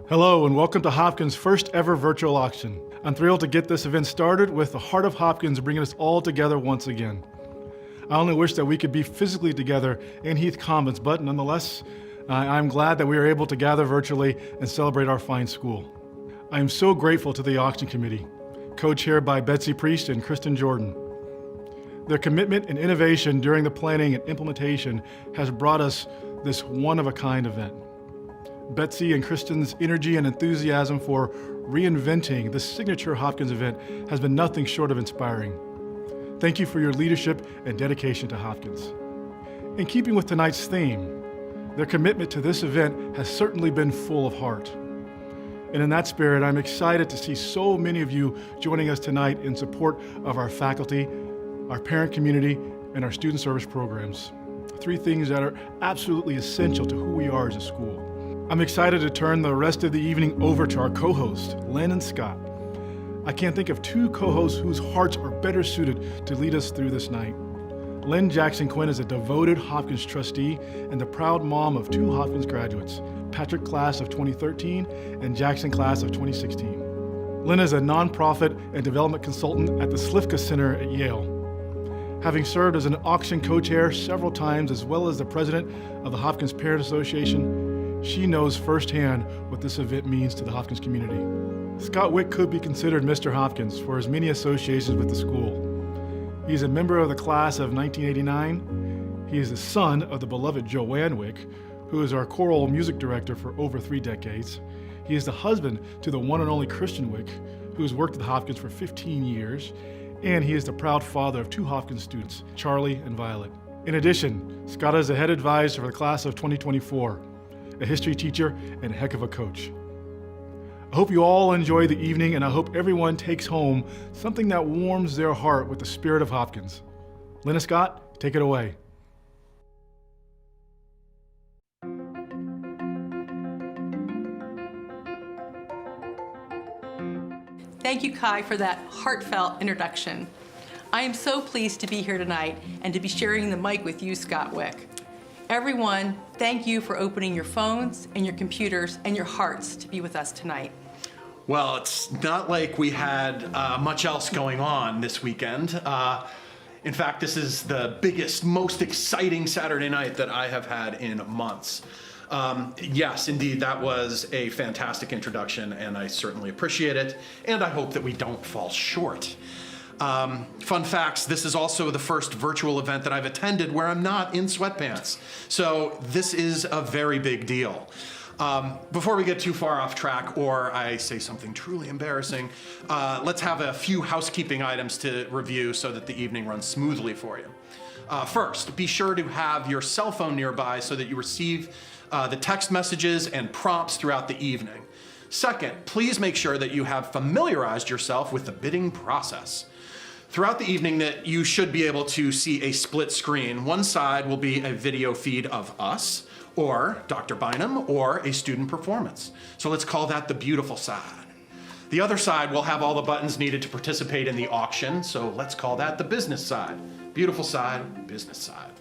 Hello and welcome to Hopkins' first ever virtual auction. I'm thrilled to get this event started with the heart of Hopkins bringing us all together once again. I only wish that we could be physically together in Heath Commons, but nonetheless, I'm glad that we are able to gather virtually and celebrate our fine school. I am so grateful to the auction committee, co-chaired by Betsy Priest and Kristen Jordan. Their commitment and innovation during the planning and implementation has brought us this one-of-a-kind event. Betsy and Kristen's energy and enthusiasm for reinventing the signature Hopkins event has been nothing short of inspiring. Thank you for your leadership and dedication to Hopkins. In keeping with tonight's theme, their commitment to this event has certainly been full of heart. And in that spirit, I'm excited to see so many of you joining us tonight in support of our faculty, our parent community, and our student service programs. Three things that are absolutely essential to who we are as a school. I'm excited to turn the rest of the evening over to our co-hosts, Lynn and Scott. I can't think of two co-hosts whose hearts are better suited to lead us through this night. Lynn Jackson Quinn is a devoted Hopkins trustee and the proud mom of two Hopkins graduates, Patrick class of 2013 and Jackson class of 2016. Lynn is a nonprofit and development consultant at the Slifka Center at Yale. Having served as an auction co-chair several times as well as the president of the Hopkins Parent Association, she knows firsthand what this event means to the Hopkins community. Scott Wick could be considered Mr. Hopkins for his many associations with the school. He is a member of the class of 1989. He is the son of the beloved Joanne Wick, who is our choral music director for over 3 decades. He is the husband to the one and only Christian Wick, who has worked at Hopkins for 15 years. And he is the proud father of 2 Hopkins students, Charlie and Violet. In addition, Scott is the head advisor for the class of 2024, a history teacher and a heck of a coach. I hope you all enjoy the evening, and I hope everyone takes home something that warms their heart with the spirit of Hopkins. Lynn and Scott, take it away. Thank you, Kai, for that heartfelt introduction. I am so pleased to be here tonight and to be sharing the mic with you, Scott Wick. Everyone, thank you for opening your phones and your computers and your hearts to be with us tonight. Well, it's not like we had much else going on this weekend. In fact, this is the biggest, most exciting Saturday night that I have had in months. Yes, indeed, that was a fantastic introduction, and I certainly appreciate it, and I hope that we don't fall short. Fun facts, this is also the first virtual event that I've attended where I'm not in sweatpants. So this is a very big deal. Before we get too far off track, or I say something truly embarrassing, let's have a few housekeeping items to review so that the evening runs smoothly for you. First, be sure to have your cell phone nearby so that you receive the text messages and prompts throughout the evening. Second, please make sure that you have familiarized yourself with the bidding process. Throughout the evening, that you should be able to see a split screen. One side will be a video feed of us, or Dr. Bynum, or a student performance. So let's call that the beautiful side. The other side will have all the buttons needed to participate in the auction, so let's call that the business side. Beautiful side, business side.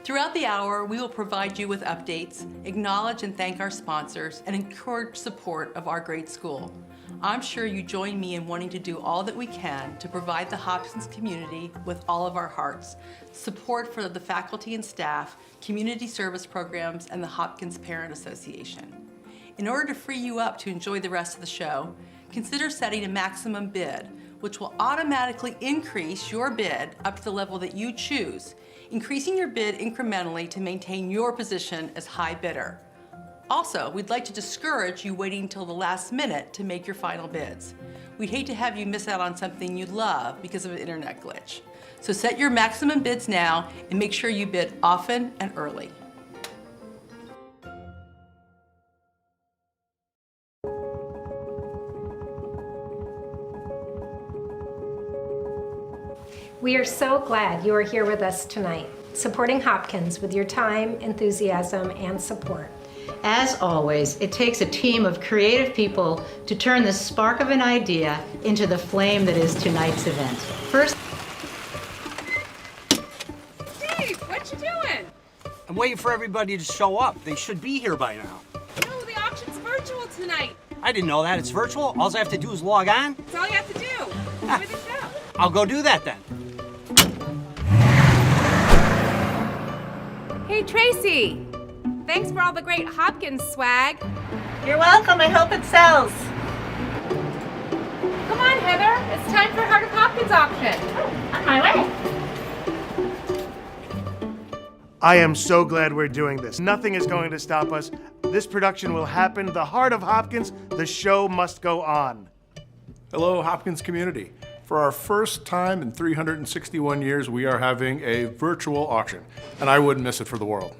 Throughout the hour, we will provide you with updates, acknowledge and thank our sponsors, and encourage support of our great school. I'm sure you join me in wanting to do all that we can to provide the Hopkins community with all of our hearts, support for the faculty and staff, community service programs, and the Hopkins Parent Association. In order to free you up to enjoy the rest of the show, consider setting a maximum bid, which will automatically increase your bid up to the level that you choose, increasing your bid incrementally to maintain your position as high bidder. Also, we'd like to discourage you waiting until the last minute to make your final bids. We'd hate to have you miss out on something you love because of an internet glitch. So set your maximum bids now and make sure you bid often and early. We are so glad you are here with us tonight, supporting Hopkins with your time, enthusiasm, and support. As always, it takes a team of creative people to turn the spark of an idea into the flame that is tonight's event. First, Steve, what you doing? I'm waiting for everybody to show up. They should be here by now. No, the auction's virtual tonight. I didn't know that. It's virtual. All I have to do is log on. That's all you have to do. Enjoy the show. I'll go do that then. Hey, Tracy. Thanks for all the great Hopkins swag. You're welcome. I hope it sells. Come on, Heather. It's time for Heart of Hopkins auction. On my way. I am so glad we're doing this. Nothing is going to stop us. This production will happen. The Heart of Hopkins, the show must go on. Hello, Hopkins community. For our first time in 361 years, we are having a virtual auction, and I wouldn't miss it for the world.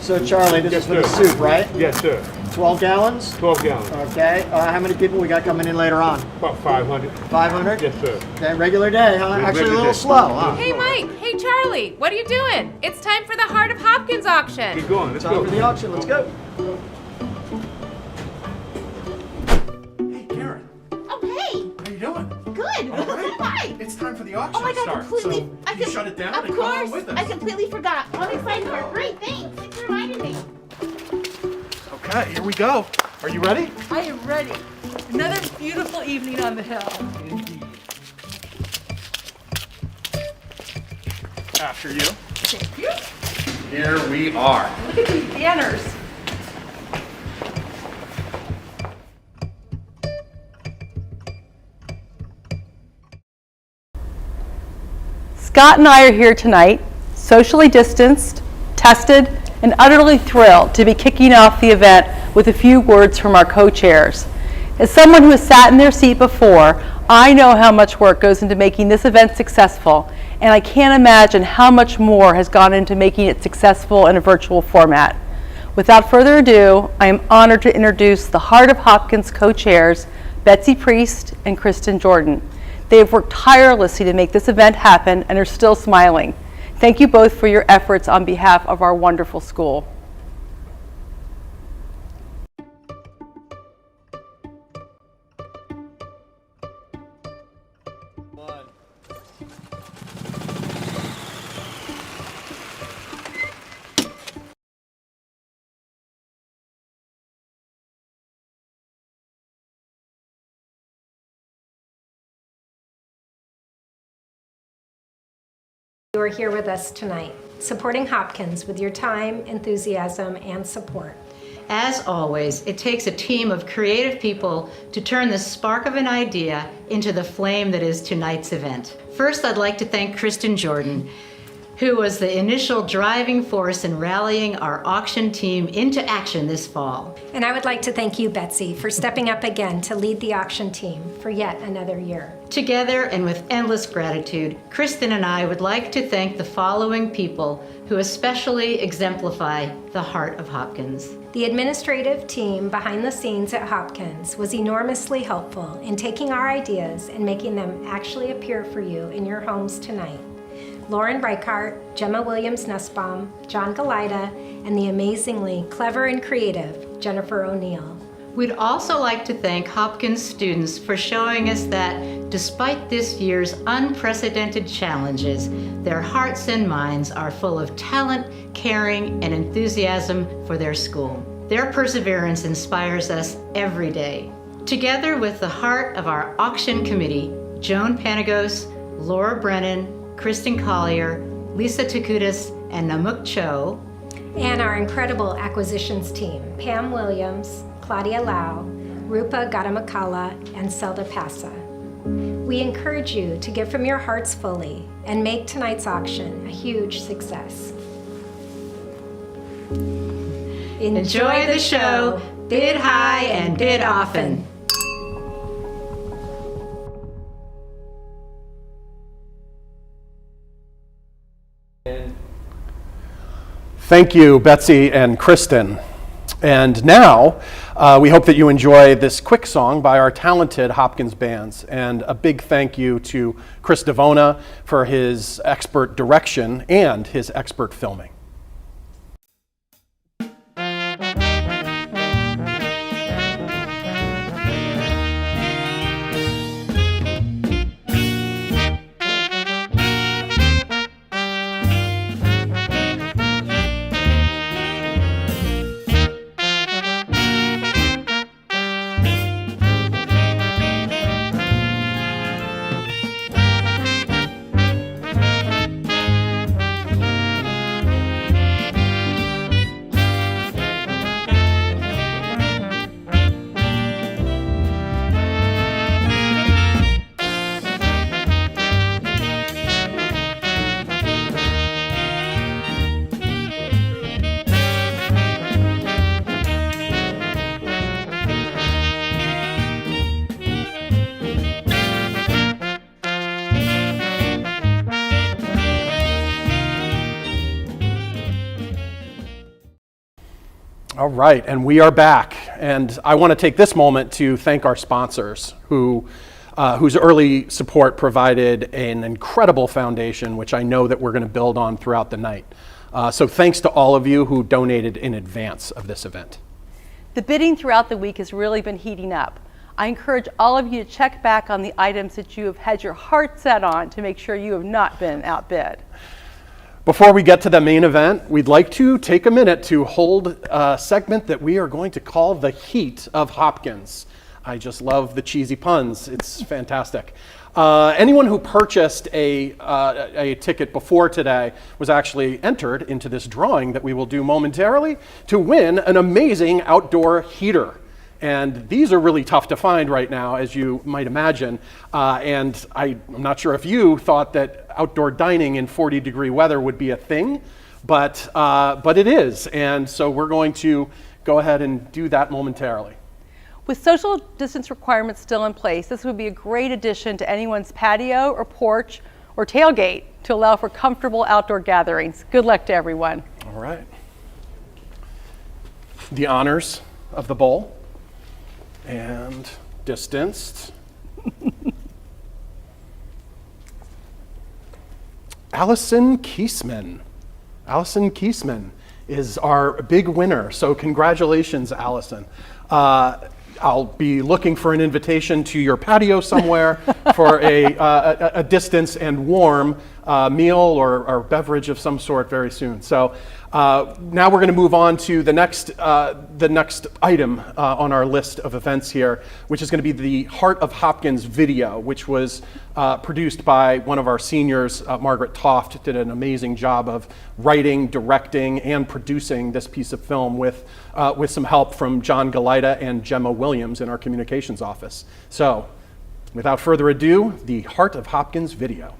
So, Charlie, this is for the soup, right? Yes, sir. 12 gallons? 12 gallons. Okay. How many people we got coming in later on? About 500. 500? Yes, sir. Okay, regular day, huh? Actually, a Regular little day. slow, huh? Hey, Mike. Hey, Charlie. What are you doing? It's time for the Heart of Hopkins auction. Keep going. Let's Time go. for the auction. Let's go. Hey, Karen, Oh, hey. how you doing? Good. All right. Hi. It's time for the auction Oh my to God, start. completely. So you shut it down Of and come on course. with us. I completely forgot. I'm excited for it. Great, thanks. Thanks for reminding me. Okay, here we go. Are you ready? I am ready. Another beautiful evening on the hill. After you. Thank you. Here we are. Look at these banners. Scott and I are here tonight, socially distanced, tested, and utterly thrilled to be kicking off the event with a few words from our co-chairs. As someone who has sat in their seat before, I know how much work goes into making this event successful, and I can't imagine how much more has gone into making it successful in a virtual format. Without further ado, I am honored to introduce the Heart of Hopkins co-chairs, Betsy Priest and Kristen Jordan. They have worked tirelessly to make this event happen and are still smiling. Thank you both for your efforts on behalf of our wonderful school. You are here with us tonight, supporting Hopkins with your time, enthusiasm, and support. As always, it takes a team of creative people to turn the spark of an idea into the flame that is tonight's event. First, I'd like to thank Kristen Jordan, who was the initial driving force in rallying our auction team into action this fall. And I would like to thank you, Betsy, for stepping up again to lead the auction team for yet another year. Together and with endless gratitude, Kristen and I would like to thank the following people who especially exemplify the heart of Hopkins. The administrative team behind the scenes at Hopkins was enormously helpful in taking our ideas and making them actually appear for you in your homes tonight. Lauren Reichart, Gemma Williams-Nussbaum, John Galida, and the amazingly clever and creative Jennifer O'Neill. We'd also like to thank Hopkins students for showing us that despite this year's unprecedented challenges, their hearts and minds are full of talent, caring, and enthusiasm for their school. Their perseverance inspires us every day. Together with the heart of our auction committee, Joan Panagos, Laura Brennan, Kristen Collier, Lisa Takutis, and Namuk Cho, and our incredible acquisitions team, Pam Williams, Claudia Lau, Rupa Gadamakala, and Zelda Passa. We encourage you to give from your hearts fully and make tonight's auction a huge success. Enjoy the show, bid high and bid often. Thank you, Betsy and Kristen. And now, we hope that you enjoy this quick song by our talented Hopkins bands. And a big thank you to Chris Devona for his expert direction and his expert filming. All right, and we are back. And I want to take this moment to thank our sponsors whose early support provided an incredible foundation, which I know that we're going to build on throughout the night. So thanks to all of you who donated in advance of this event. The bidding throughout the week has really been heating up. I encourage all of you to check back on the items that you have had your heart set on to make sure you have not been outbid. Before we get to the main event, we'd like to take a minute to hold a segment that we are going to call the Heat of Hopkins. I just love the cheesy puns. It's fantastic. Anyone who purchased a ticket before today was actually entered into this drawing that we will do momentarily to win an amazing outdoor heater. And these are really tough to find right now, as you might imagine. And I'm not sure if you thought that outdoor dining in 40-degree weather would be a thing, but it is. And so we're going to go ahead and do that momentarily. With social distance requirements still in place, this would be a great addition to anyone's patio or porch or tailgate to allow for comfortable outdoor gatherings. Good luck to everyone. All right. The honors of the bowl. And distanced. Allison Kiesman. Allison Kiesman is our big winner, so congratulations, Allison. I'll be looking for an invitation to your patio somewhere for a distance and warm meal or beverage of some sort very soon. So now we're going to move on to the next item on our list of events here, which is going to be the Heart of Hopkins video, which was produced by one of our seniors, Margaret Toft, did an amazing job of writing, directing, and producing this piece of film with some help from John Galita and Gemma Williams in our communications office. So, without further ado, the Heart of Hopkins video.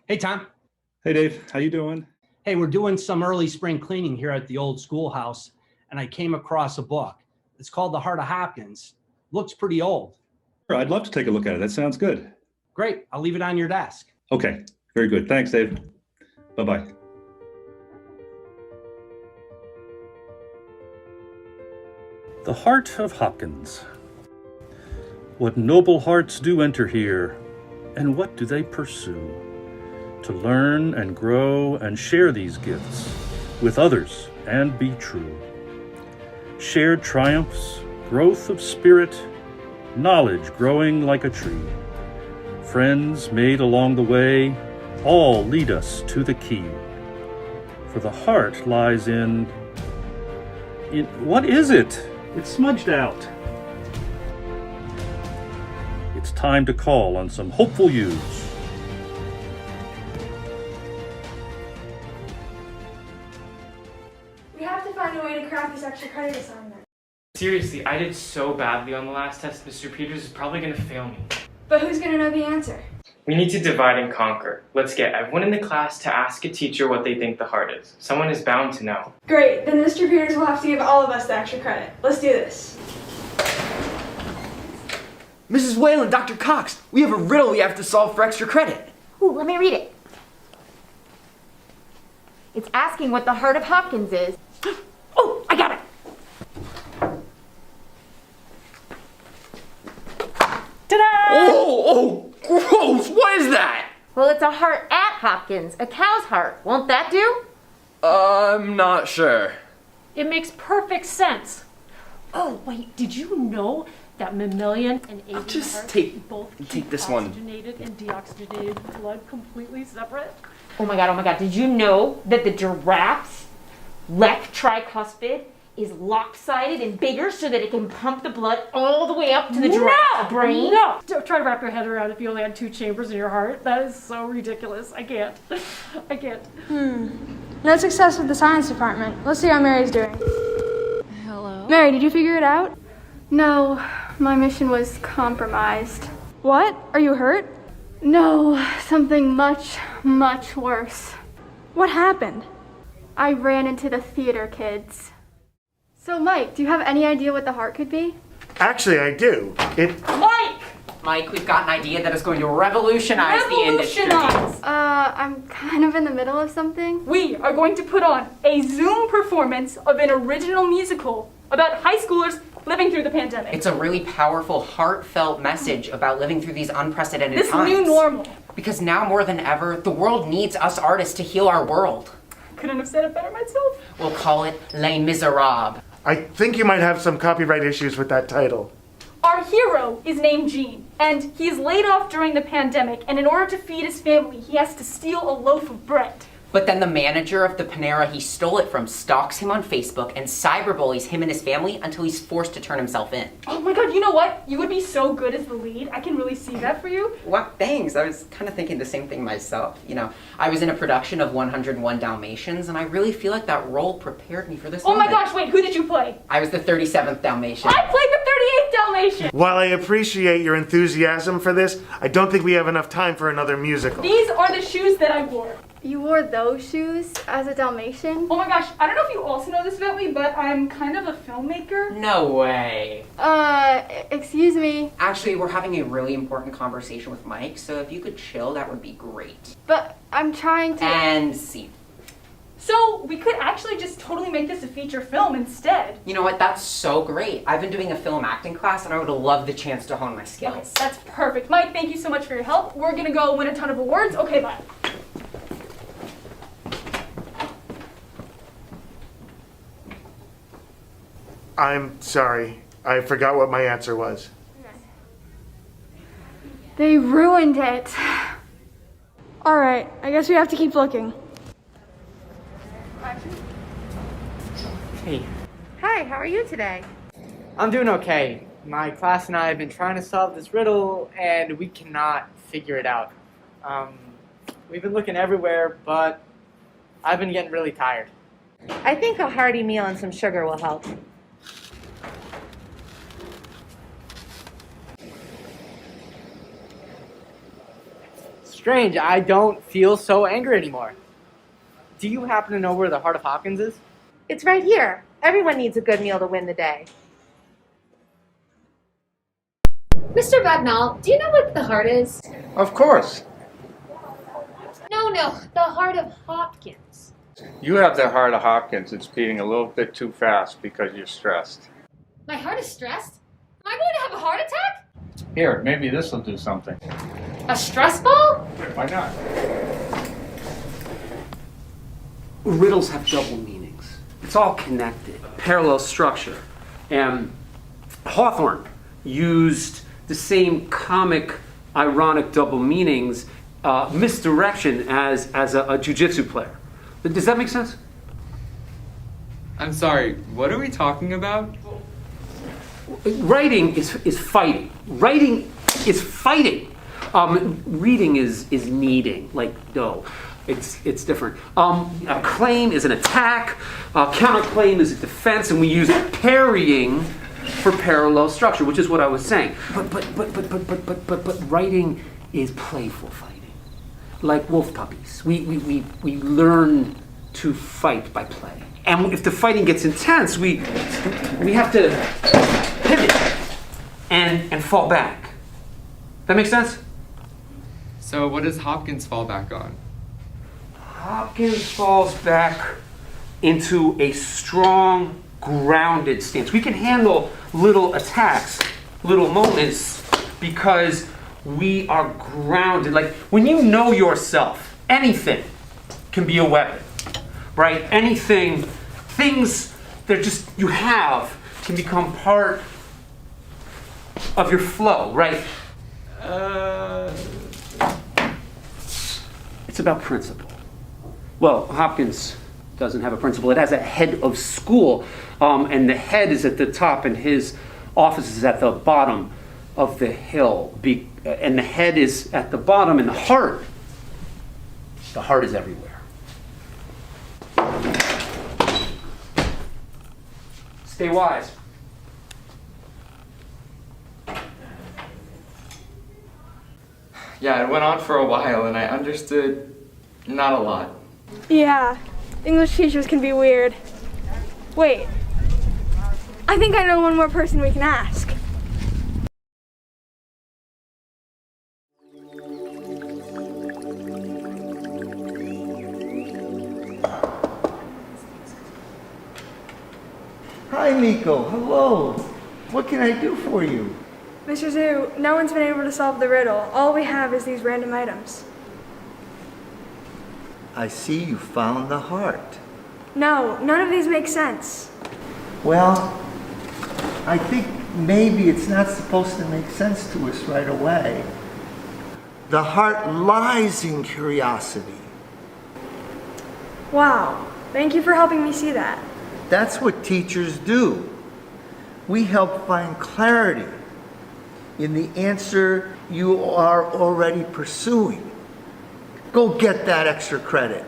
Hey, Tom. Hey, Dave. How you doing? Hey, we're doing some early spring cleaning here at the old schoolhouse, and I came across a book. It's called The Heart of Hopkins. Looks pretty old. Sure, I'd love to take a look at it. That sounds good. Great. I'll leave it on your desk. Okay. Very good. Thanks, Dave. Bye-bye. The Heart of Hopkins. What noble hearts do enter here, and what do they pursue? To learn and grow and share these gifts with others and be true. Shared triumphs, growth of spirit, knowledge growing like a tree. Friends made along the way, all lead us to the key. For the heart lies in what is it? It's smudged out. It's time to call on some hopeful youths. We have to find a way to crack this extra credit assignment. Seriously, I did so badly on the last test, Mr. Peters is probably going to fail me. But who's going to know the answer? We need to divide and conquer. Let's get everyone in the class to ask a teacher what they think the heart is. Someone is bound to know. Great, then Mr. Peters will have to give all of us the extra credit. Let's do this. Mrs. Whalen, Dr. Cox, we have a riddle we have to solve for extra credit. Ooh, let me read it. It's asking what the Heart of Hopkins is. Oh, I got it. Ta-da! Oh, gross! What is that? Well, it's a heart at Hopkins, a cow's heart. Won't that do? I'm not sure. It makes perfect sense. Oh, wait, did you know that mammalian and avian just hearts both take this one. oxygenated and deoxygenated blood completely separate? Oh my god, did you know that the giraffe's left tricuspid is lopsided and bigger so that it can pump the blood all the way up to the giraffe's brain? No! Don't try to wrap your head around if you only had 2 chambers in your heart. That is so ridiculous. I can't. I can't. No success with the science department. Let's see how Mary's doing. Hello? Mary, did you figure it out? No, my mission was compromised. What? Are you hurt? No, something much, much worse. What happened? I ran into the theater kids. So, Mike, do you have any idea what the heart could be? Actually, I do. Mike, we've got an idea that is going to revolutionize the industry. I'm kind of in the middle of something. We are going to put on a Zoom performance of an original musical about high schoolers living through the pandemic. It's a really powerful, heartfelt message about living through these unprecedented This times. new normal. Because now more than ever, the world needs us artists to heal our world. Couldn't have said it better myself. We'll call it Les Miserables. I think you might have some copyright issues with that title. Our hero is named Gene, and he is laid off during the pandemic, and in order to feed his family, he has to steal a loaf of bread. But then the manager of the Panera he stole it from stalks him on Facebook and cyberbullies him and his family until he's forced to turn himself in. Oh my god, you know what? You would be so good as the lead. I can really see that for you. What? Thanks. I was kind of thinking the same thing myself. You know, I was in a production of 101 Dalmatians, and I really feel like that role prepared me for this Oh my moment. gosh, wait, who did you play? I was the 37th Dalmatian. I played the 38th Dalmatian. While I appreciate your enthusiasm for this, I don't think we have enough time for another musical. These are the shoes that I wore. You wore those shoes as a Dalmatian? Oh my gosh, I don't know if you also know this about me, but I'm kind of a filmmaker. No way. Excuse me. Actually, we're having a really important conversation with Mike, so if you could chill, that would be great. But I'm trying to... And scene. So we could actually just totally make this a feature film instead. You know what? That's so great. I've been doing a film acting class, and I would love the chance to hone my skills. That's perfect. Mike, thank you so much for your help. We're gonna go win a ton of awards. Okay, bye. I'm sorry. I forgot what my answer was. They ruined it. Alright, I guess we have to keep looking. Hey, Hi, how are you today? I'm doing okay. My class and I have been trying to solve this riddle, and we cannot figure it out. We've been looking everywhere, but I've been getting really tired. I think a hearty meal and some sugar will help. Strange, I don't feel so angry anymore. Do you happen to know where the Heart of Hopkins is? It's right here. Everyone needs a good meal to win the day. Mr. Bagnall, do you know what the heart is? Of course. No, the heart of Hopkins. You have the heart of Hopkins. It's beating a little bit too fast because you're stressed. My heart is stressed? Am I going to have a heart attack? Here, maybe this will do something. A stress ball? Why not? Riddles have double meanings. It's all connected. Parallel structure. And Hawthorne used the same comic, ironic double meanings, misdirection as a jiu-jitsu player. Does that make sense? I'm sorry, what are we talking about? Writing is fighting. Writing is fighting. Reading is needing, like dough. It's different. A claim is an attack. A counterclaim is a defense, and we use parrying for parallel structure, which is what I was saying. But writing is playful fighting, like wolf puppies. We learn to fight by play, and if the fighting gets intense, we have to pivot and fall back. That makes sense? So what does Hopkins fall back on? Hopkins falls back into a strong, grounded stance. We can handle little attacks, little moments, because we are grounded. Like, when you know yourself, anything can be a weapon, right? Anything, things that just you have can become part of your flow, right? It's about principle. Well, Hopkins doesn't have a principal. It has a head of school, and the head is at the top, and his office is at the bottom of the hill. And the head is at the bottom, and the heart is everywhere. Stay wise. Yeah, it went on for a while and I understood not a lot. Yeah, English teachers can be weird. Wait, I think I know one more person we can ask. Hi, Nico. Hello. What can I do for you? Mr. Zhu, no one's been able to solve the riddle. All we have is these random items. I see you found the heart. No, none of these make sense. Well, I think maybe it's not supposed to make sense to us right away. The heart lies in curiosity. Wow, thank you for helping me see that. That's what teachers do. We help find clarity in the answer you are already pursuing. Go get that extra credit.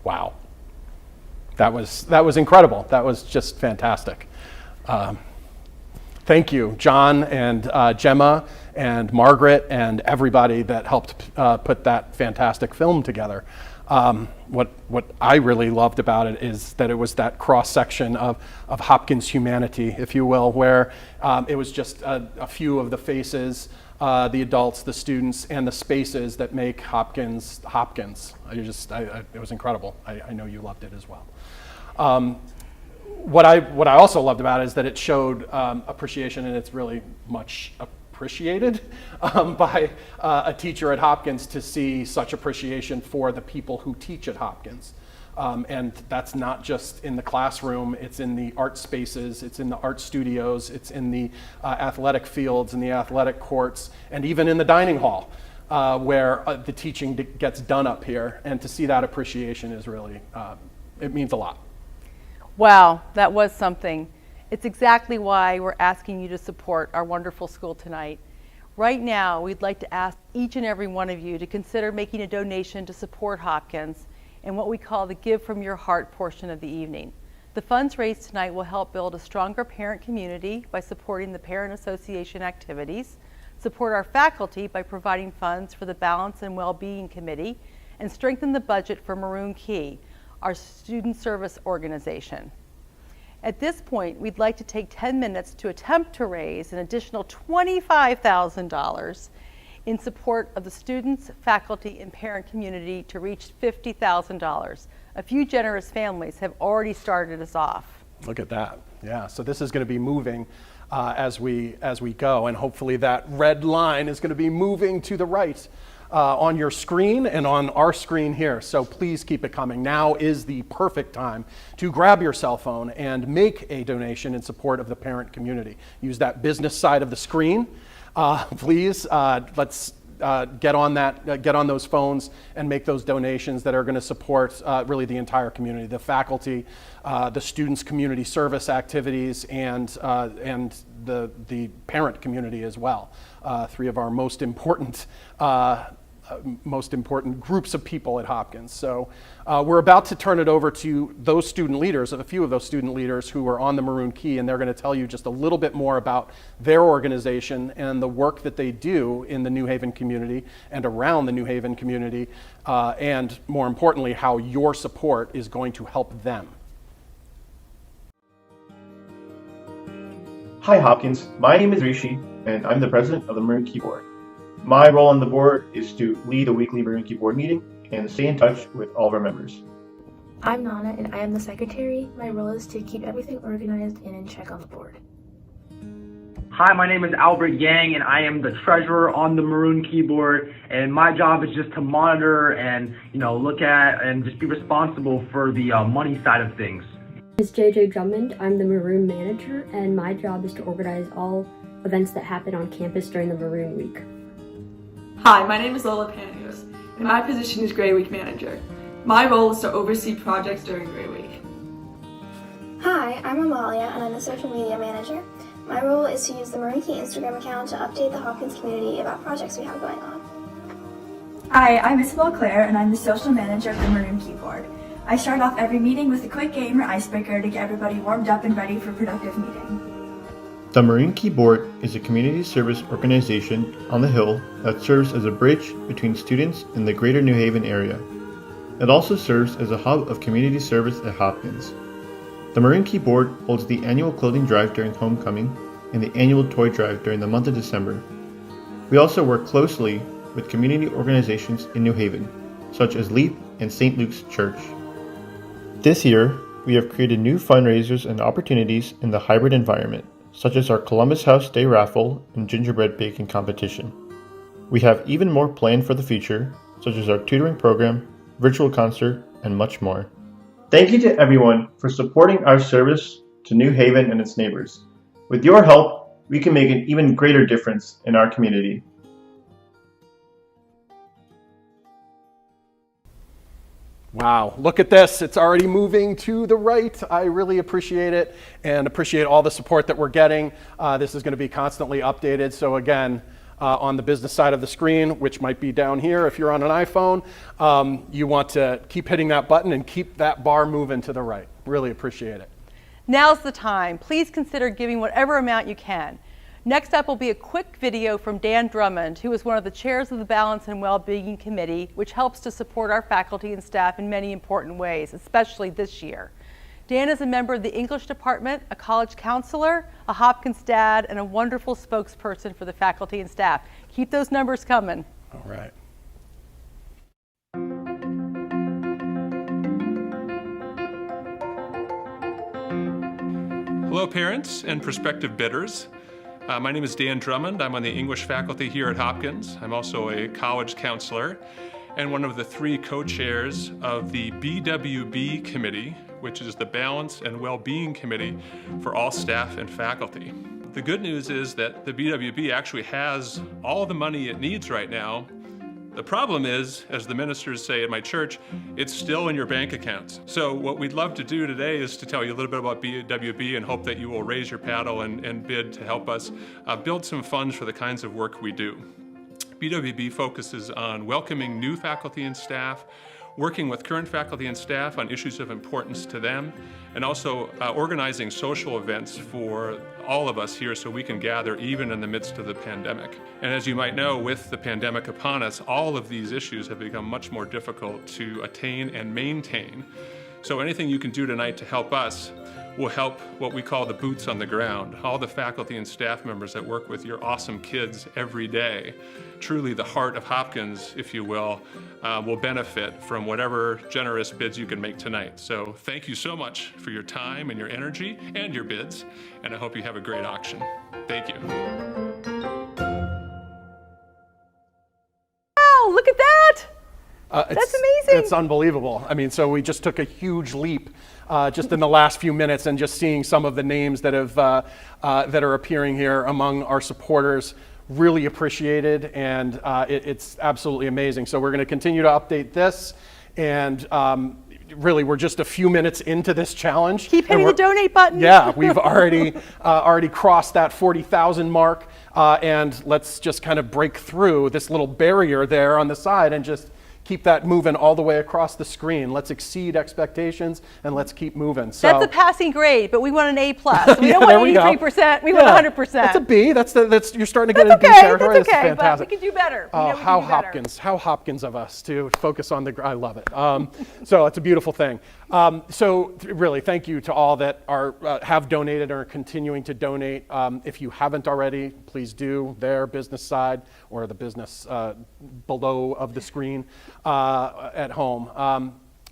Wow. That was incredible. That was just fantastic. Thank you, John and Gemma and Margaret and everybody that helped put that fantastic film together. What I really loved about it is that it was that cross-section of Hopkins humanity, if you will, where it was just a few of the faces, the adults, the students, and the spaces that make Hopkins Hopkins. It was incredible. I know you loved it as well. What I also loved about it is that it showed appreciation, and it's really much appreciated by a teacher at Hopkins to see such appreciation for the people who teach at Hopkins. And that's not just in the classroom, it's in the art spaces, it's in the art studios, it's in the athletic fields and the athletic courts, and even in the dining hall where the teaching gets done up here. And to see that appreciation is really, it means a lot. Wow, that was something. It's exactly why we're asking you to support our wonderful school tonight. Right now, we'd like to ask each and every one of you to consider making a donation to support Hopkins in what we call the Give From Your Heart portion of the evening. The funds raised tonight will help build a stronger parent community by supporting the Parent Association activities, support our faculty by providing funds for the Balance and Well-Being Committee, and strengthen the budget for Maroon Key, our student service organization. At this point, we'd like to take 10 minutes to attempt to raise an additional $25,000 in support of the students, faculty, and parent community to reach $50,000. A few generous families have already started us off. Look at that. Yeah, so this is going to be moving as we go, and hopefully that red line is going to be moving to the right on your screen and on our screen here. So please keep it coming. Now is the perfect time to grab your cell phone and make a donation in support of the parent community. Use that business side of the screen. Please, let's get on those phones and make those donations that are going to support really the entire community, the faculty, the students' community service activities, and the parent community as well. Three of our most important groups of people at Hopkins. So we're about to turn it over to those student leaders, a few of those student leaders who are on the Maroon Key, and they're going to tell you just a little bit more about their organization and the work that they do in the New Haven community and around the New Haven community, and more importantly, how your support is going to help them. Hi Hopkins, my name is Rishi, and I'm the president of the Maroon Key Board. My role on the board is to lead a weekly Maroon Key Board meeting and stay in touch with all of our members. I'm Nana, and I am the secretary. My role is to keep everything organized and in check on the board. Hi, my name is Albert Yang, and I am the treasurer on the Maroon Key Board, and my job is just to monitor and, look at and just be responsible for the money side of things. It's JJ Drummond. I'm the Maroon manager, and my job is to organize all events that happen on campus during the Maroon Week. Hi, my name is Lola Panios, and my position is Grey Week Manager. My role is to oversee projects during Grade Week. Hi, I'm Amalia and I'm the social media manager. My role is to use the Maroon Key Instagram account to update the Hopkins community about projects we have going on. Hi, I'm Isabel Claire and I'm the social manager of the Maroon Keyboard. I start off every meeting with a quick game or icebreaker to get everybody warmed up and ready for a productive meeting. The Maroon Keyboard is a community service organization on the Hill that serves as a bridge between students in the greater New Haven area. It also serves as a hub of community service at Hopkins. The Maroon Keyboard holds the annual clothing drive during homecoming and the annual toy drive during the month of December. We also work closely with community organizations in New Haven, such as LEAP and St. Luke's Church. This year, we have created new fundraisers and opportunities in the hybrid environment, such as our Columbus House Day raffle and gingerbread baking competition. We have even more planned for the future, such as our tutoring program, virtual concert, and much more. Thank you to everyone for supporting our service to New Haven and its neighbors. With your help, we can make an even greater difference in our community. Wow, look at this. It's already moving to the right. I really appreciate it and appreciate all the support that we're getting. This is going to be constantly updated. So again, on the business side of the screen, which might be down here if you're on an iPhone, you want to keep hitting that button and keep that bar moving to the right. Really appreciate it. Now's the time. Please consider giving whatever amount you can. Next up will be a quick video from Dan Drummond, who is one of the chairs of the Balance and Wellbeing Committee, which helps to support our faculty and staff in many important ways, especially this year. Dan is a member of the English department, a college counselor, a Hopkins dad, and a wonderful spokesperson for the faculty and staff. Keep those numbers coming. All right. Hello, parents and prospective bidders. My name is Dan Drummond. I'm on the English faculty here at Hopkins. I'm also a college counselor and one of the 3 co-chairs of the BWB committee, which is the Balance and Wellbeing Committee for all staff and faculty. The good news is that the BWB actually has all the money it needs right now. The problem is, as the ministers say at my church, it's still in your bank accounts. So what we'd love to do today is to tell you a little bit about BWB and hope that you will raise your paddle and bid to help us build some funds for the kinds of work we do. BWB focuses on welcoming new faculty and staff, working with current faculty and staff on issues of importance to them, and also organizing social events for all of us here so we can gather even in the midst of the pandemic. And as you might know, with the pandemic upon us, all of these issues have become much more difficult to attain and maintain. So anything you can do tonight to help us will help what we call the boots on the ground, all the faculty and staff members that work with your awesome kids every day. Truly the heart of Hopkins, if you will benefit from whatever generous bids you can make tonight. So thank you so much for your time and your energy and your bids, and I hope you have a great auction. Thank you. Wow, look at that! That's amazing. It's unbelievable. I mean, so we just took a huge leap just in the last few minutes, and just seeing some of the names that have that are appearing here among our supporters. Really appreciated, and it's absolutely amazing. So we're going to continue to update this, and really we're just a few minutes into this challenge. Keep hitting the donate button. Yeah, we've already crossed that 40,000 mark, and let's just kind of break through this little barrier there on the side and just keep that moving all the way across the screen. Let's exceed expectations and let's keep moving. So that's a passing grade, but we want an A+. We don't want 83%. We want 100%. That's a B. That's you're starting to get into B territory. That's okay, fantastic. but we can do better. How Hopkins of us to focus on I love it. So it's a beautiful thing. So really, thank you to all that have donated or are continuing to donate. If you haven't already, please do. Their business side or the business below of the screen at home.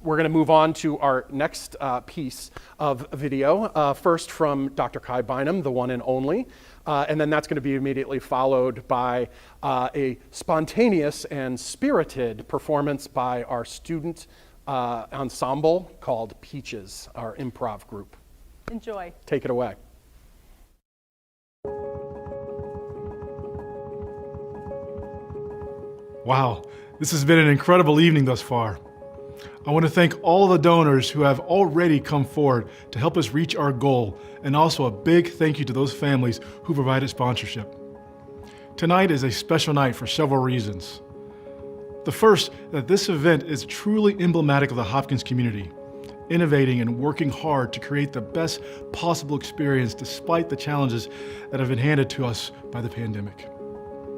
We're going to move on to our next piece of video, first from Dr. Kai Bynum, the one and only, and then that's going to be immediately followed by a spontaneous and spirited performance by our student ensemble called Peaches, our improv group. Enjoy. Take it away. Wow, this has been an incredible evening thus far. I want to thank all of the donors who have already come forward to help us reach our goal, and also a big thank you to those families who provided sponsorship. Tonight is a special night for several reasons. The first, that this event is truly emblematic of the Hopkins community, innovating and working hard to create the best possible experience despite the challenges that have been handed to us by the pandemic.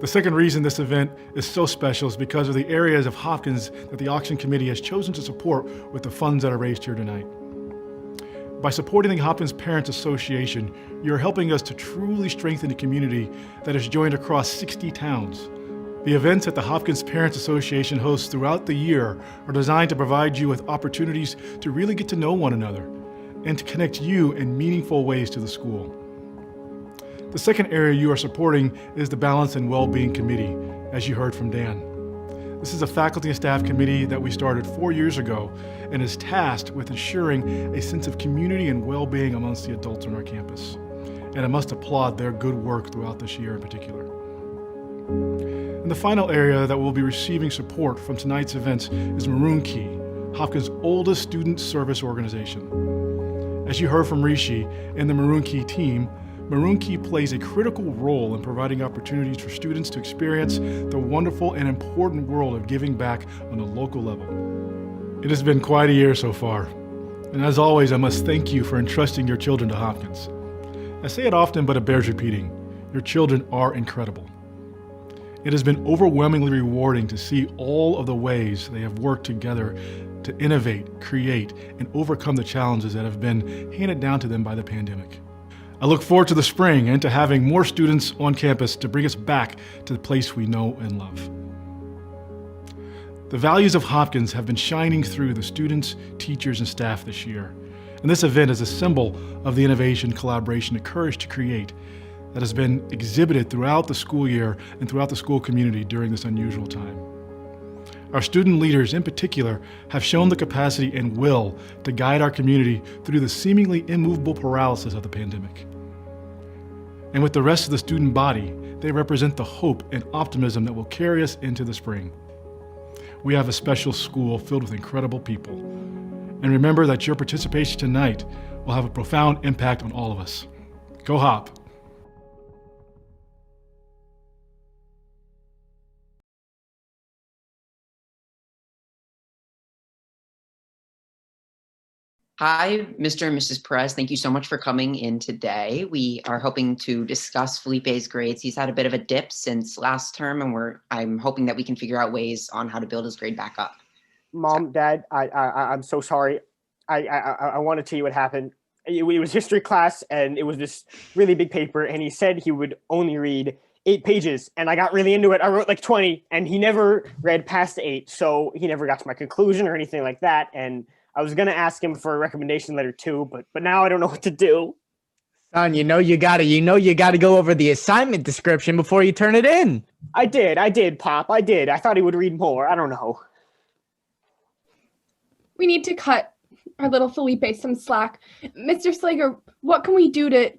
The second reason this event is so special is because of the areas of Hopkins that the auction committee has chosen to support with the funds that are raised here tonight. By supporting the Hopkins Parents Association, you're helping us to truly strengthen the community that is joined across 60 towns. The events that the Hopkins Parents Association hosts throughout the year are designed to provide you with opportunities to really get to know one another and to connect you in meaningful ways to the school. The second area you are supporting is the Balance and Wellbeing Committee, as you heard from Dan. This is a faculty and staff committee that we started 4 years ago and is tasked with ensuring a sense of community and well-being amongst the adults on our campus. And I must applaud their good work throughout this year in particular. And the final area that will be receiving support from tonight's events is Maroon Key, Hopkins' oldest student service organization. As you heard from Rishi and the Maroon Key team, Maroon Key plays a critical role in providing opportunities for students to experience the wonderful and important world of giving back on a local level. It has been quite a year so far, and as always, I must thank you for entrusting your children to Hopkins. I say it often, but it bears repeating. Your children are incredible. It has been overwhelmingly rewarding to see all of the ways they have worked together to innovate, create, and overcome the challenges that have been handed down to them by the pandemic. I look forward to the spring and to having more students on campus to bring us back to the place we know and love. The values of Hopkins have been shining through the students, teachers, and staff this year. And this event is a symbol of the innovation, collaboration, and courage to create that has been exhibited throughout the school year and throughout the school community during this unusual time. Our student leaders in particular have shown the capacity and will to guide our community through the seemingly immovable paralysis of the pandemic. And with the rest of the student body, they represent the hope and optimism that will carry us into the spring. We have a special school filled with incredible people. And remember that your participation tonight will have a profound impact on all of us. Go Hop! Hi, Mr. and Mrs. Perez. Thank you so much for coming in today. We are hoping to discuss Felipe's grades. He's had a bit of a dip since last term, and I'm hoping that we can figure out ways on how to build his grade back up. Mom, Dad, I'm so sorry. I want to tell you what happened. It was history class, and it was this really big paper, and he said he would only read 8 pages, and I got really into it. I wrote like 20, and he never read past 8, so he never got to my conclusion or anything like that, and I was going to ask him for a recommendation letter too, but now I don't know what to do. Son, you know you gotta go over the assignment description before you turn it in. I did, Pop. I did. I thought he would read more. I don't know. We need to cut our little Felipe some slack. Mr. Slager, what can we do to,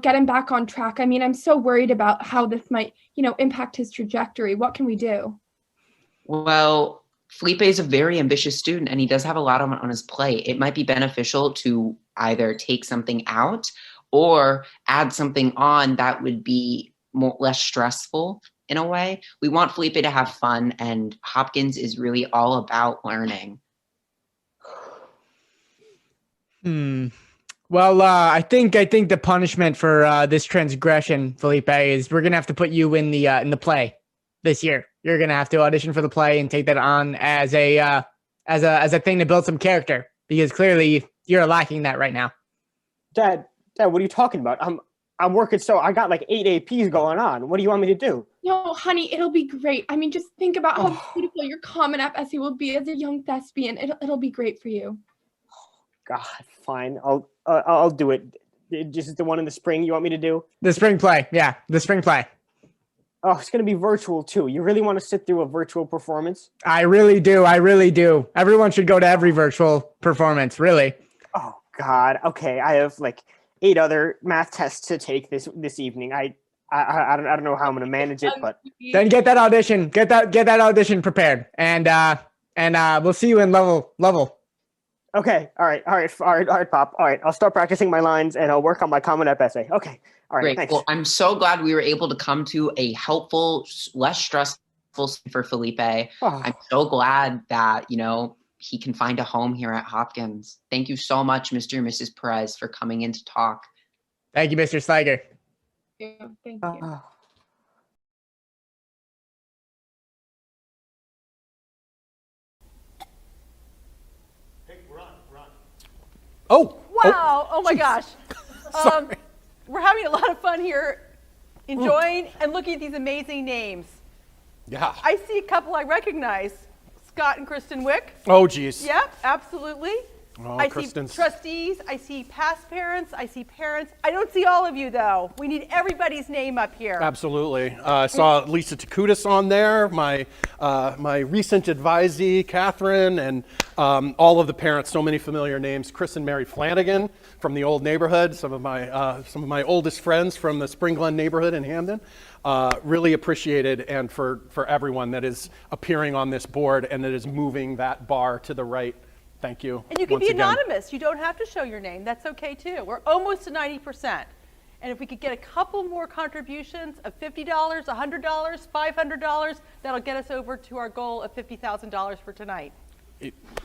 get him back on track? I mean, I'm so worried about how this might, impact his trajectory. What can we do? Well, Felipe is a very ambitious student, and he does have a lot on his plate. It might be beneficial to either take something out or add something on that would be less stressful in a way. We want Felipe to have fun, and Hopkins is really all about learning. Well, I think the punishment for this transgression, Felipe, is we're gonna have to put you in the play this year. You're gonna have to audition for the play and take that on as a thing to build some character, because clearly you're lacking that right now. Dad, what are you talking about? I'm working, so I got like 8 APs going on. What do you want me to do? No, honey, it'll be great. I mean, just think about how beautiful your Common App essay will be as a young thespian. It'll be great for you. God, fine. I'll do it. Just the one in the spring you want me to do? The spring play, yeah, the spring play. Oh, it's going to be virtual too. You really want to sit through a virtual performance? I really do. Everyone should go to every virtual performance, really. Oh, God. Okay, I have like 8 other math tests to take this evening. I don't know how I'm going to manage it, but then get that audition. Get that audition prepared, and And we'll see you in level. Okay. All right, Pop. All right. I'll start practicing my lines and I'll work on my Common App essay. Okay. All right. Great. Thanks. Well, I'm so glad we were able to come to a helpful, less stressful for Felipe. I'm so glad that, he can find a home here at Hopkins. Thank you so much, Mr. and Mrs. Perez, for coming in to talk. Thank you, Mr. Sliger. Yeah, thank you. Oh. Wow. Oh my gosh. We're having a lot of fun here, enjoying and looking at these amazing names. Yeah. I see a couple I recognize. Scott and Kristen Wick. Oh, geez. Yep, absolutely. Oh, I Kristen's. see trustees, I see past parents, I see parents. I don't see all of you though. We need everybody's name up here. Absolutely. I saw Lisa Takutis on there, my recent advisee, Catherine, and all of the parents, so many familiar names. Chris and Mary Flanagan from the old neighborhood, some of my oldest friends from the Spring Glen neighborhood in Hamden. Really appreciated, and for everyone that is appearing on this board and that is moving that bar to the right. Thank you. And you can once be again. anonymous. You don't have to show your name. That's okay too. We're almost to 90%. And if we could get a couple more contributions of $50, $100, $500, that'll get us over to our goal of $50,000 for tonight.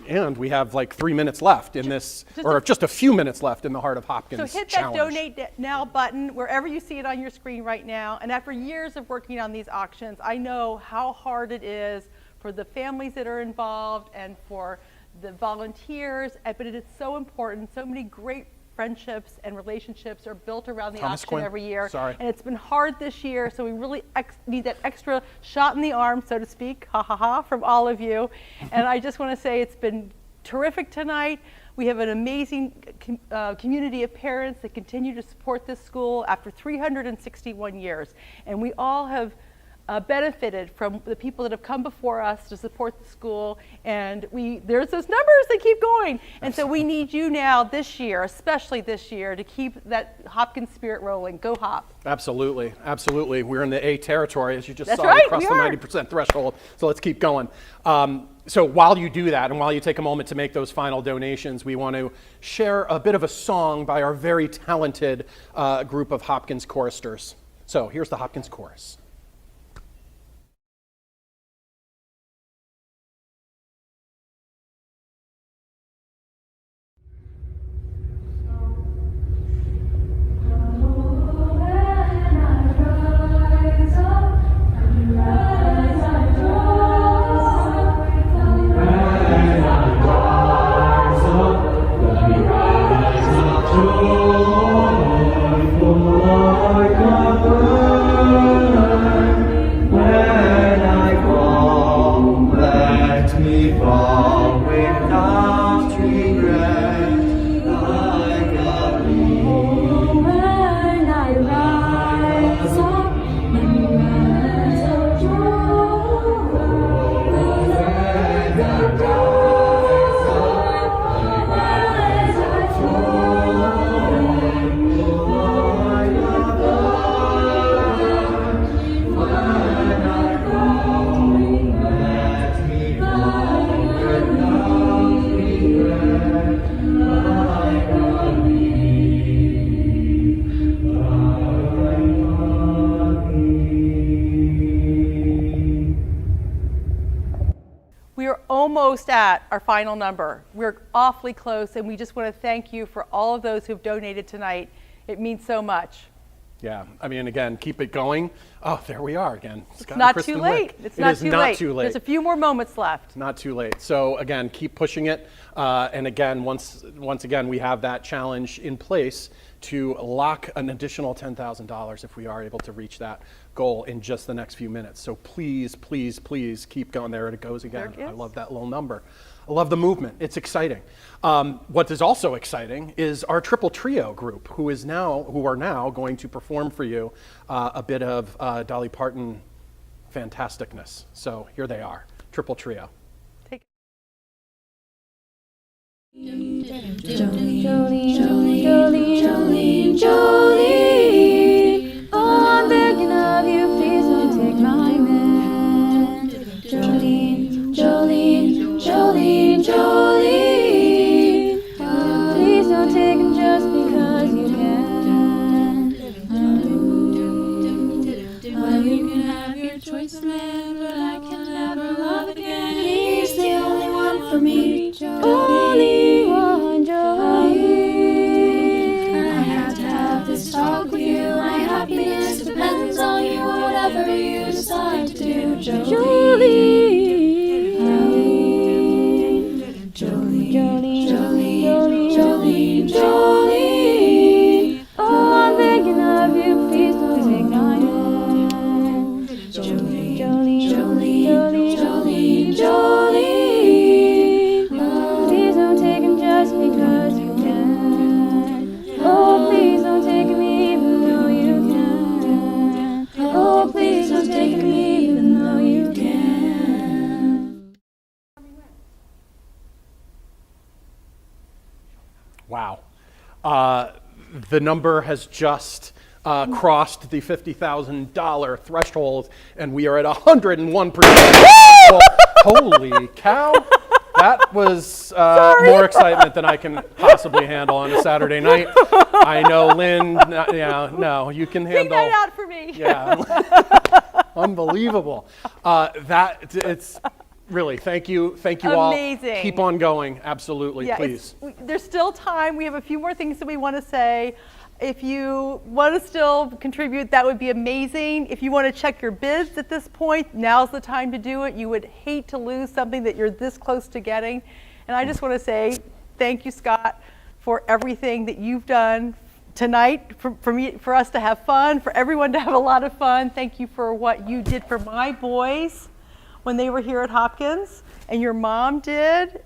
And we have like 3 minutes left in this, just a few minutes left in the Heart of Hopkins So hit challenge. that donate now button wherever you see it on your screen right now. And after years of working on these auctions, I know how hard it is for the families that are involved and for the volunteers, but it is so important. So many great friendships and relationships are built around the Thomas auction Quinn. every year. Sorry. And it's been hard this year, so we really need that extra shot in the arm, so to speak, from all of you. And I just want to say it's been terrific tonight. We have an amazing community of parents that continue to support this school after 361 years. And we all have benefited from the people that have come before us to support the school, and there's those numbers that keep going. And so we need you now this year, especially this year, to keep that Hopkins spirit rolling. Go Hop. Absolutely, absolutely. We're in the A territory, as you just That's saw, right, across we the are. 90% threshold. So let's keep going. So while you do that, and while you take a moment to make those final donations, we want to share a bit of a song by our very talented group of Hopkins choristers. So here's the Hopkins chorus. Almost at our final number. We're awfully close, and we just want to thank you for all of those who've donated tonight. It means so much. Yeah, I mean, again, keep it going. Oh, there we are again. It's not too late. It's not too late. There's a few more moments left. Not too late. So again, keep pushing it. And again, once again, we have that challenge in place to lock an additional $10,000 if we are able to reach that goal in just the next few minutes. So please, please, please keep going. There it goes again. I love that little number. I love the movement. It's exciting. What is also exciting is our triple trio group, who are now going to perform for you a bit of Dolly Parton fantasticness. So here they are, triple trio. Jolene, Jolene, Jolene, Jolene, oh, I'm begging of you, please don't take my man. Jolene, Jolene, Wow. The number has just crossed the $50,000 threshold, and we are at 101%. Well, holy cow. That was more excitement than I can possibly handle on a Saturday night. I know, Lynn, no, you can handle. Take that out for me. Yeah. Unbelievable. It's really, thank you all. Amazing. Keep on going, absolutely, Yeah, please. There's still time. We have a few more things that we want to say. If you want to still contribute, that would be amazing. If you want to check your bids at this point, now's the time to do it. You would hate to lose something that you're this close to getting. And I just want to say thank you, Scott, for everything that you've done tonight, for us to have fun, for everyone to have a lot of fun. Thank you for what you did for my boys when they were here at Hopkins, and your mom did.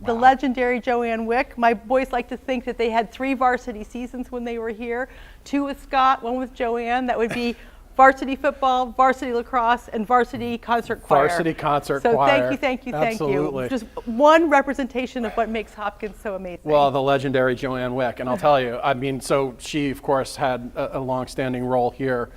The legendary Joanne Wick. My boys like to think that they had 3 varsity seasons when they were here, 2 with Scott, 1 with Joanne. That would be varsity football, varsity lacrosse, and varsity concert choir. Varsity concert so choir. So thank you. Absolutely. Just one representation of what makes Hopkins so amazing. Well, the legendary Joanne Wick, and I'll tell you, I mean, so she, of course, had a long-standing role here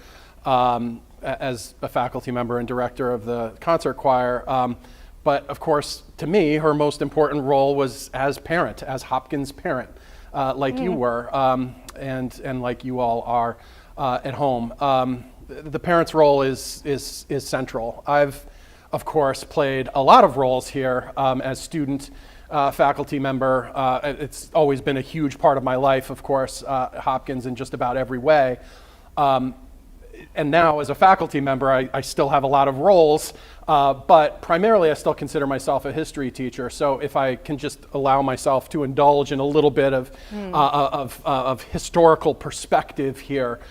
as a faculty member and director of the concert choir. But of course, to me, her most important role was as parent, as Hopkins parent, like you were, and like you all are at home. The parent's role is central. I've, of course, played a lot of roles here as student, faculty member. It's always been a huge part of my life, of course, Hopkins in just about every way. And now as a faculty member, I still have a lot of roles, but primarily I still consider myself a history teacher. So if I can just allow myself to indulge in a little bit of historical perspective here,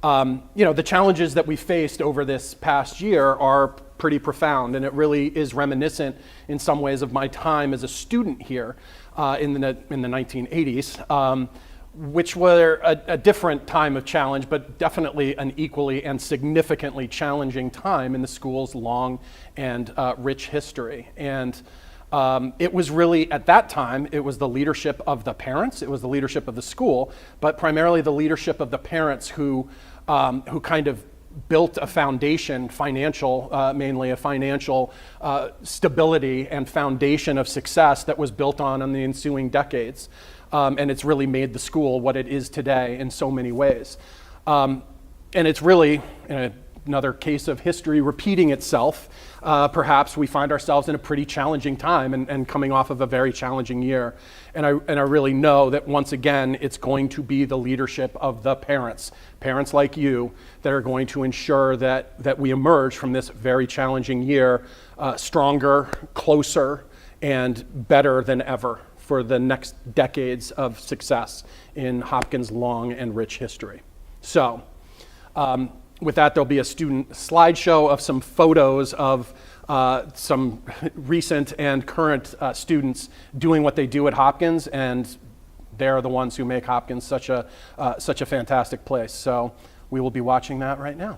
the challenges that we faced over this past year are pretty profound, and it really is reminiscent in some ways of my time as a student here in the 1980s. Which were a different time of challenge, but definitely an equally and significantly challenging time in the school's long and rich history. And it was really, at that time, it was the leadership of the parents, it was the leadership of the school, but primarily the leadership of the parents who kind of built a foundation, mainly a financial stability and foundation of success that was built on the ensuing decades. And it's really made the school what it is today in so many ways. And it's really another case of history repeating itself. Perhaps we find ourselves in a pretty challenging time and coming off of a very challenging year. And I really know that once again, it's going to be the leadership of the parents like you, that are going to ensure that we emerge from this very challenging year stronger, closer, and better than ever for the next decades of success in Hopkins' long and rich history. So with that, there'll be a student slideshow of some photos of some recent and current students doing what they do at Hopkins, and they're the ones who make Hopkins such a fantastic place. So we will be watching that right now.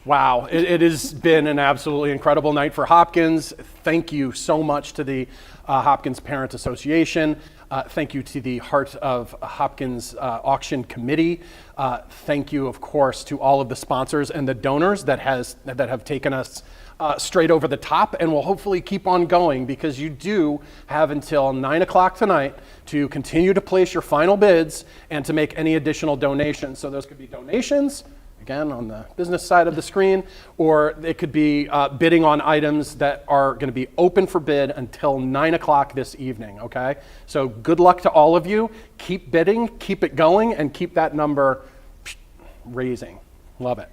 Wow, it has been an absolutely incredible night for Hopkins. Thank you so much to the Hopkins Parent Association. Thank you to the Heart of Hopkins Auction Committee. Thank you, of course, to all of the sponsors and the donors that have taken us straight over the top and will hopefully keep on going, because you do have until 9 o'clock tonight to continue to place your final bids and to make any additional donations. So those could be donations, again, on the business side of the screen, or it could be bidding on items that are going to be open for bid until 9 o'clock this evening, okay? So good luck to all of you. Keep bidding, keep it going, and keep that number raising. Love it.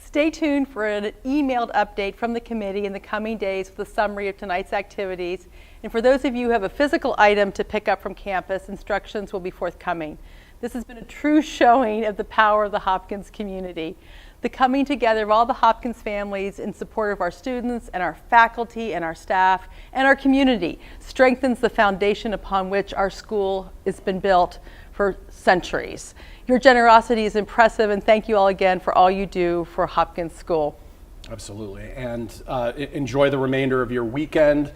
Stay tuned for an emailed update from the committee in the coming days with a summary of tonight's activities. And for those of you who have a physical item to pick up from campus, instructions will be forthcoming. This has been a true showing of the power of the Hopkins community. The coming together of all the Hopkins families in support of our students and our faculty and our staff and our community strengthens the foundation upon which our school has been built for centuries. Your generosity is impressive, and thank you all again for all you do for Hopkins School. Absolutely, and enjoy the remainder of your weekend.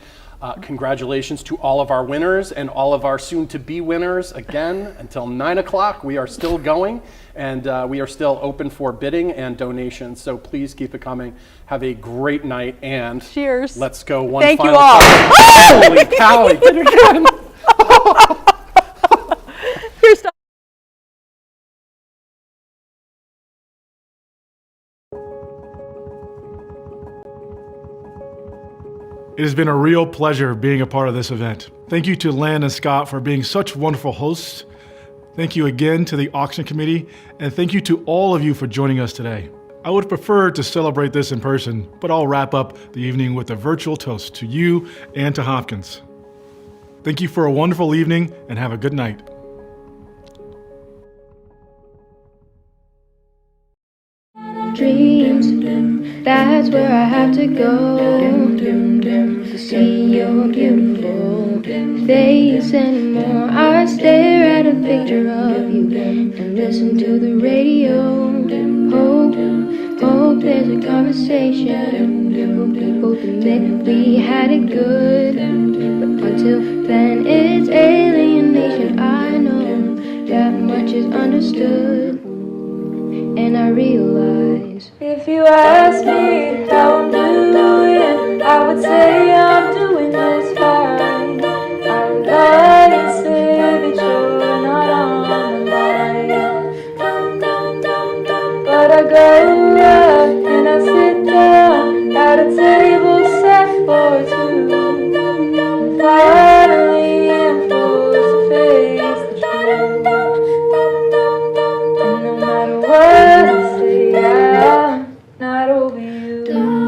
Congratulations to all of our winners and all of our soon-to-be winners. Again, until 9 o'clock, we are still going, and we are still open for bidding and donations, so please keep it coming. Have a great night, and cheers. Let's go one Thank final you all. time. Holy cow, I did it again. Here's It has been a real pleasure being a part of this event. Thank you to Lan and Scott for being such wonderful hosts. Thank you again to the auction committee, and thank you to all of you for joining us today. I would prefer to celebrate this in person, but I'll wrap up the evening with a virtual toast to you and to Hopkins. Thank you for a wonderful evening, and have a good night. Dreams, that's where I have to go to see your beautiful face anymore. I stare at a picture of you and listen to the radio. Hope there's a conversation. Hope we both admit we had it good, but until then it's alienation. I know that much is understood, and I realize if you ask me how I'm doing, I would say I'm doing just fine. I would lie and say that you're not on my mind, but I go up and I sit down at a table set for two, and finally I'm forced to face the truth. And no matter what I say, I'm not over you.